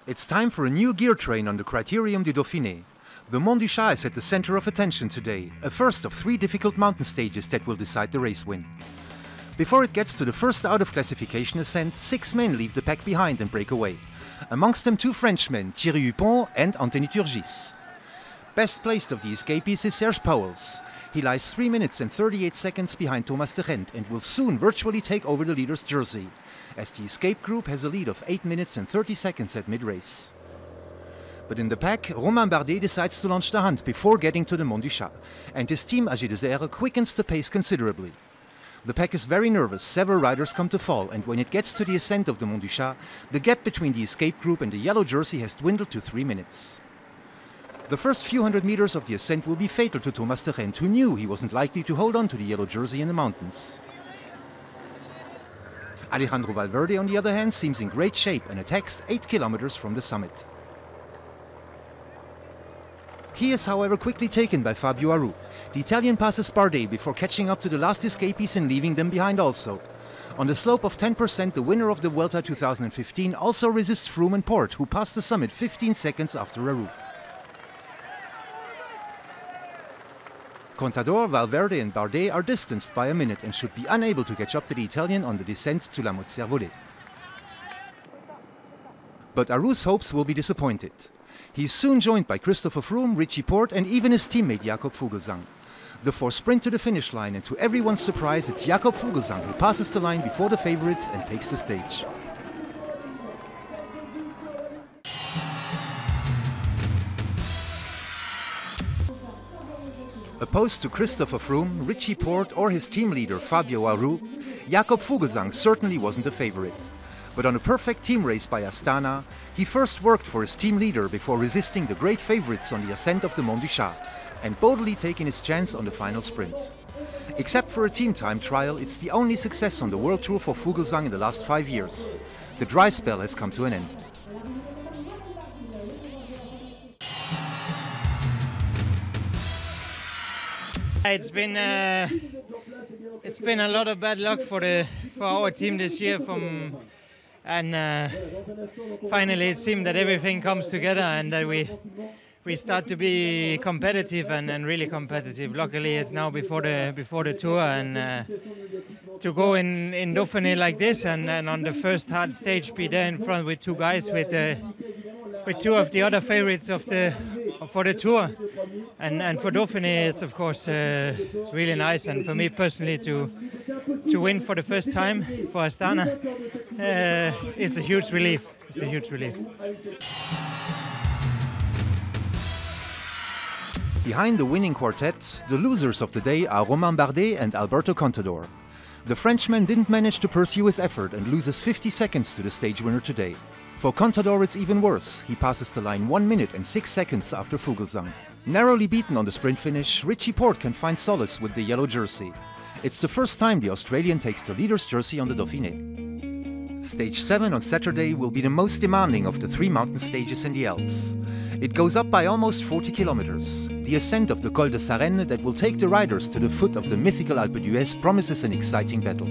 It's time for a new gear train on the Critérium du Dauphiné. The Mont du Chat is at the center of attention today, a first of 3 difficult mountain stages that will decide the race win. Before it gets to the first out-of-classification ascent, 6 men leave the pack behind and break away. Amongst them 2 Frenchmen, Thierry Huppon and Anthony Turgis. Best placed of the escapees is Serge Pauwels. He lies 3 minutes and 38 seconds behind Thomas de Gendt and will soon virtually take over the leader's jersey, as the escape group has a lead of 8 minutes and 30 seconds at mid-race. But in the pack, Romain Bardet decides to launch the hunt before getting to the Mont du Chat, and his team AG2R quickens the pace considerably. The pack is very nervous, several riders come to fall, and when it gets to the ascent of the Mont du Chat, the gap between the escape group and the yellow jersey has dwindled to 3 minutes. The first few hundred meters of the ascent will be fatal to Thomas de Gendt, who knew he wasn't likely to hold on to the yellow jersey in the mountains. Alejandro Valverde, on the other hand, seems in great shape and attacks 8 kilometers from the summit. He is, however, quickly taken by Fabio Aru. The Italian passes Bardet before catching up to the last escapees and leaving them behind also. On the slope of 10%, the winner of the Vuelta 2015 also resists Froome and Porte, who passed the summit 15 seconds after Aru. Contador, Valverde and Bardet are distanced by a minute and should be unable to catch up to the Italian on the descent to La Motte-Servolex. But Aru's hopes will be disappointed. He is soon joined by Christopher Froome, Richie Porte and even his teammate Jakob Fuglsang. The 4 sprint to the finish line, and to everyone's surprise it's Jakob Fuglsang who passes the line before the favorites and takes the stage. Opposed to Christopher Froome, Richie Porte or his team leader Fabio Aru, Jakob Fuglsang certainly wasn't a favorite. But on a perfect team race by Astana, he first worked for his team leader before resisting the great favorites on the ascent of the Mont du Chat and boldly taking his chance on the final sprint. Except for a team time trial, it's the only success on the World Tour for Fuglsang in the last 5 years. The dry spell has come to an end. It's been a lot of bad luck for our team this year, finally it seemed that everything comes together and that we start to be competitive and really competitive. Luckily, it's now before the tour, and to go in Dauphine like this and on the first hard stage be there in front with 2 guys with 2 of the other favorites for the tour, and for Dauphine it's of course really nice, and for me personally to win for the first time for Astana, it's a huge relief. It's a huge relief. Behind the winning quartet, the losers of the day are Romain Bardet and Alberto Contador. The Frenchman didn't manage to pursue his effort and loses 50 seconds to the stage winner today. For Contador it's even worse. He passes the line 1 minute and 6 seconds after Fuglsang. Narrowly beaten on the sprint finish, Richie Porte can find solace with the yellow jersey. It's the first time the Australian takes the leader's jersey on the Dauphiné. Stage 7 on Saturday will be the most demanding of the 3 mountain stages in the Alps. It goes up by almost 40 kilometers. The ascent of the Col de Sarenne that will take the riders to the foot of the mythical Alpe d'Huez promises an exciting battle.